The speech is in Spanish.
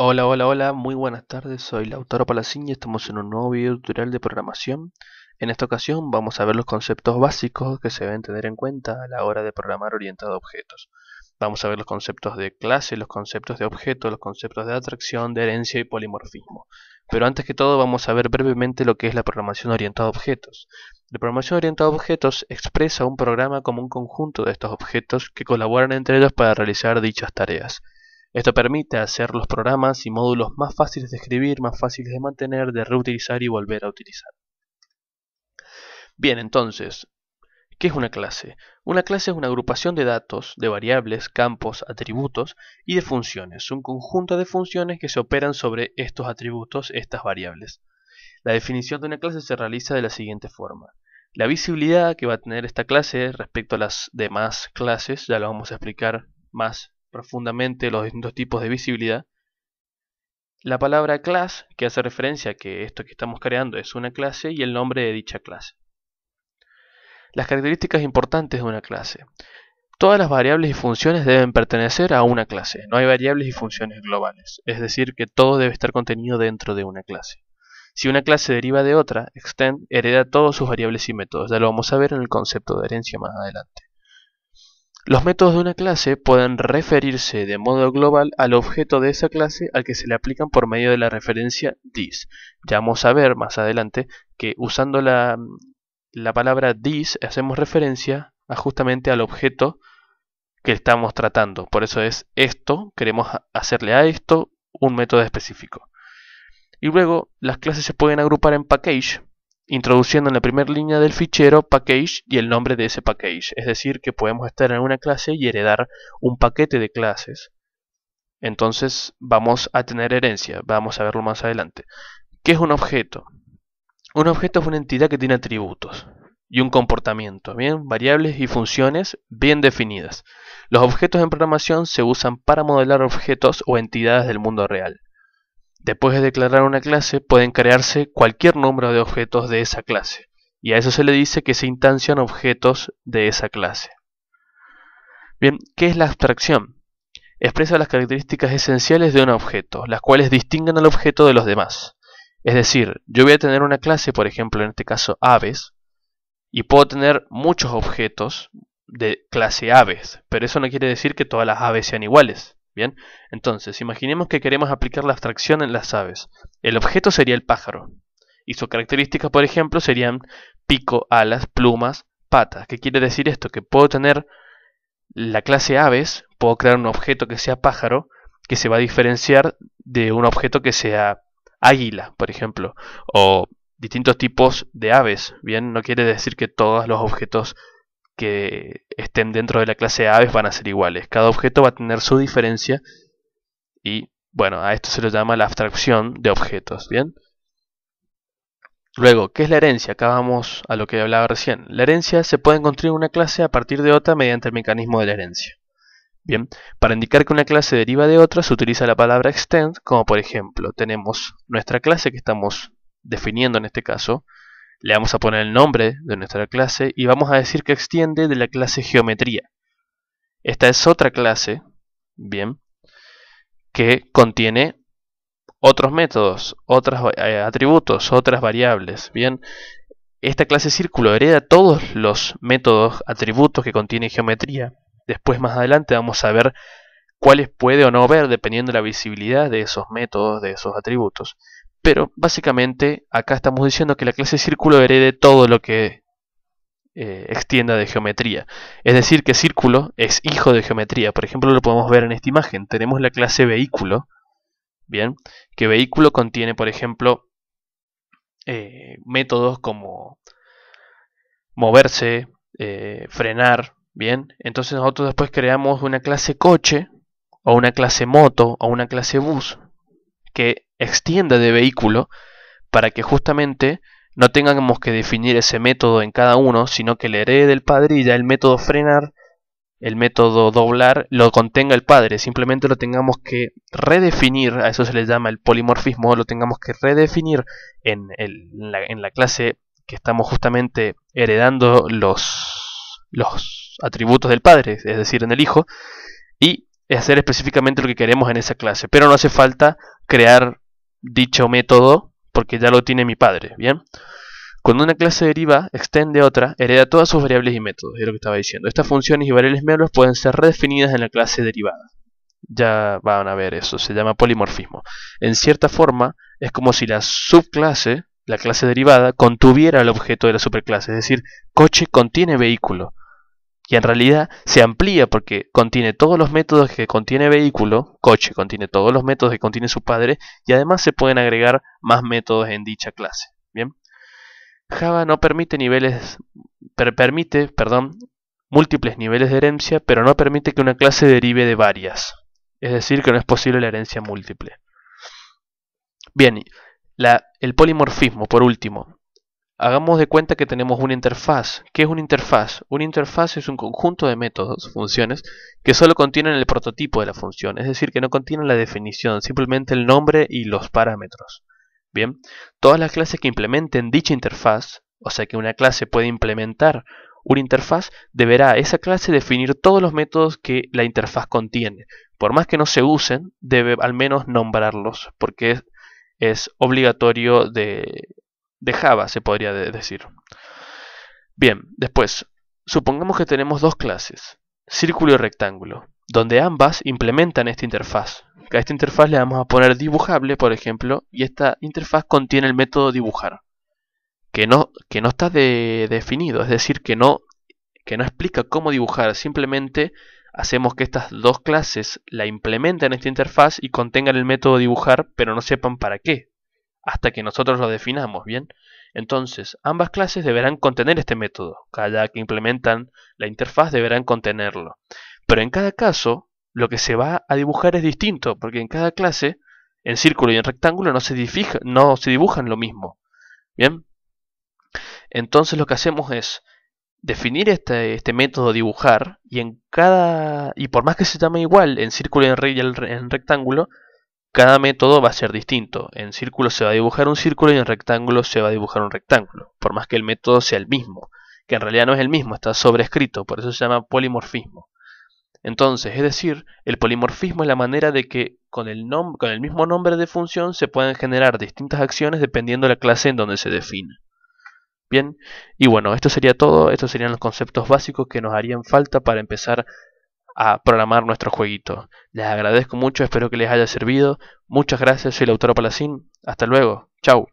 Hola, hola, hola, muy buenas tardes, soy Lautaro Palacín y estamos en un nuevo video tutorial de programación. En esta ocasión vamos a ver los conceptos básicos que se deben tener en cuenta a la hora de programar orientado a objetos. Vamos a ver los conceptos de clase, los conceptos de objeto, los conceptos de atracción, de herencia y polimorfismo. Pero antes que todo vamos a ver brevemente lo que es la programación orientada a objetos. La programación orientada a objetos expresa un programa como un conjunto de estos objetos que colaboran entre ellos para realizar dichas tareas. Esto permite hacer los programas y módulos más fáciles de escribir, más fáciles de mantener, de reutilizar y volver a utilizar. Bien, entonces, ¿qué es una clase? Una clase es una agrupación de datos, de variables, campos, atributos y de funciones, un conjunto de funciones que se operan sobre estos atributos, estas variables. La definición de una clase se realiza de la siguiente forma. La visibilidad que va a tener esta clase respecto a las demás clases, ya lo vamos a explicar más profundamente los distintos tipos de visibilidad. La palabra class, que hace referencia a que esto que estamos creando es una clase, y el nombre de dicha clase. Las características importantes de una clase. Todas las variables y funciones deben pertenecer a una clase. No hay variables y funciones globales, es decir, que todo debe estar contenido dentro de una clase. Si una clase deriva de otra, extend hereda todas sus variables y métodos. Ya lo vamos a ver en el concepto de herencia más adelante. Los métodos de una clase pueden referirse de modo global al objeto de esa clase al que se le aplican por medio de la referencia this. Ya vamos a ver más adelante que usando la palabra this hacemos referencia justamente al objeto que estamos tratando. Por eso es esto, queremos hacerle a esto un método específico. Y luego las clases se pueden agrupar en package, introduciendo en la primera línea del fichero package y el nombre de ese package. Es decir, que podemos estar en una clase y heredar un paquete de clases. Entonces vamos a tener herencia, vamos a verlo más adelante. ¿Qué es un objeto? Un objeto es una entidad que tiene atributos y un comportamiento, bien, variables y funciones bien definidas. Los objetos en programación se usan para modelar objetos o entidades del mundo real. Después de declarar una clase, pueden crearse cualquier número de objetos de esa clase, y a eso se le dice que se instancian objetos de esa clase. Bien, ¿qué es la abstracción? Expresa las características esenciales de un objeto, las cuales distinguen al objeto de los demás. Es decir, yo voy a tener una clase, por ejemplo, en este caso aves, y puedo tener muchos objetos de clase aves, pero eso no quiere decir que todas las aves sean iguales. Bien, entonces imaginemos que queremos aplicar la abstracción en las aves. El objeto sería el pájaro, y sus características, por ejemplo, serían pico, alas, plumas, patas. ¿Qué quiere decir esto? Que puedo tener la clase aves, puedo crear un objeto que sea pájaro, que se va a diferenciar de un objeto que sea águila, por ejemplo, o distintos tipos de aves. Bien, no quiere decir que todos los objetos que estén dentro de la clase aves van a ser iguales. Cada objeto va a tener su diferencia y, bueno, a esto se le llama la abstracción de objetos. Bien. Luego, ¿qué es la herencia? Acá vamos a lo que hablaba recién. La herencia se puede construir una clase a partir de otra mediante el mecanismo de la herencia. Bien, para indicar que una clase deriva de otra se utiliza la palabra extend, como por ejemplo, tenemos nuestra clase que estamos definiendo en este caso, le vamos a poner el nombre de nuestra clase y vamos a decir que extiende de la clase geometría. Esta es otra clase, bien, que contiene otros métodos, otros atributos, otras variables, bien. Esta clase círculo hereda todos los métodos, atributos que contiene geometría. Después más adelante vamos a ver cuáles puede o no ver dependiendo de la visibilidad de esos métodos, de esos atributos. Pero básicamente acá estamos diciendo que la clase círculo herede todo lo que extienda de geometría. Es decir, que círculo es hijo de geometría. Por ejemplo, lo podemos ver en esta imagen. Tenemos la clase vehículo, bien, que vehículo contiene, por ejemplo, métodos como moverse, frenar, bien. Entonces nosotros después creamos una clase coche, o una clase moto, o una clase bus, que extienda de vehículo para que justamente no tengamos que definir ese método en cada uno, sino que le herede del padre y ya el método frenar, el método doblar, lo contenga el padre. Simplemente lo tengamos que redefinir, a eso se le llama el polimorfismo, lo tengamos que redefinir en la clase que estamos justamente heredando los atributos del padre, es decir, en el hijo, y hacer específicamente lo que queremos en esa clase, pero no hace falta crear dicho método porque ya lo tiene mi padre, ¿bien? Cuando una clase deriva, extiende otra, hereda todas sus variables y métodos, es lo que estaba diciendo. Estas funciones y variables métodos pueden ser redefinidas en la clase derivada. Ya van a ver eso, se llama polimorfismo. En cierta forma, es como si la subclase, la clase derivada, contuviera el objeto de la superclase, es decir, coche contiene vehículo. Y en realidad se amplía porque contiene todos los métodos que contiene vehículo, coche contiene todos los métodos que contiene su padre, y además se pueden agregar más métodos en dicha clase. Bien. Java no permite múltiples niveles de herencia, pero no permite que una clase derive de varias. Es decir, que no es posible la herencia múltiple. Bien, el polimorfismo, por último. Hagamos de cuenta que tenemos una interfaz. ¿Qué es una interfaz? Una interfaz es un conjunto de métodos, funciones, que solo contienen el prototipo de la función, es decir, que no contienen la definición, simplemente el nombre y los parámetros. Bien, todas las clases que implementen dicha interfaz, o sea que una clase puede implementar una interfaz, deberá esa clase definir todos los métodos que la interfaz contiene. Por más que no se usen, debe al menos nombrarlos, porque es obligatorio de Java, se podría decir. Bien, después, supongamos que tenemos dos clases, círculo y rectángulo, donde ambas implementan esta interfaz. A esta interfaz le vamos a poner dibujable, por ejemplo, y esta interfaz contiene el método dibujar, que no está definido, es decir, que no explica cómo dibujar, simplemente hacemos que estas dos clases la implementen en esta interfaz y contengan el método dibujar, pero no sepan para qué, hasta que nosotros lo definamos, ¿bien? Entonces, ambas clases deberán contener este método, cada que implementan la interfaz deberán contenerlo. Pero en cada caso, lo que se va a dibujar es distinto, porque en cada clase, en círculo y en rectángulo, no se dibujan lo mismo. ¿Bien? Entonces lo que hacemos es definir este método dibujar, y por más que se llame igual en círculo y en rectángulo, cada método va a ser distinto. En círculo se va a dibujar un círculo y en rectángulo se va a dibujar un rectángulo, por más que el método sea el mismo, que en realidad no es el mismo, está sobrescrito, por eso se llama polimorfismo. Entonces, es decir, el polimorfismo es la manera de que con el mismo nombre de función se pueden generar distintas acciones dependiendo de la clase en donde se define. Bien, y bueno, esto sería todo. Estos serían los conceptos básicos que nos harían falta para empezar a programar nuestro jueguito. Les agradezco mucho, espero que les haya servido. Muchas gracias, soy Lautaro Palacín. Hasta luego. Chau.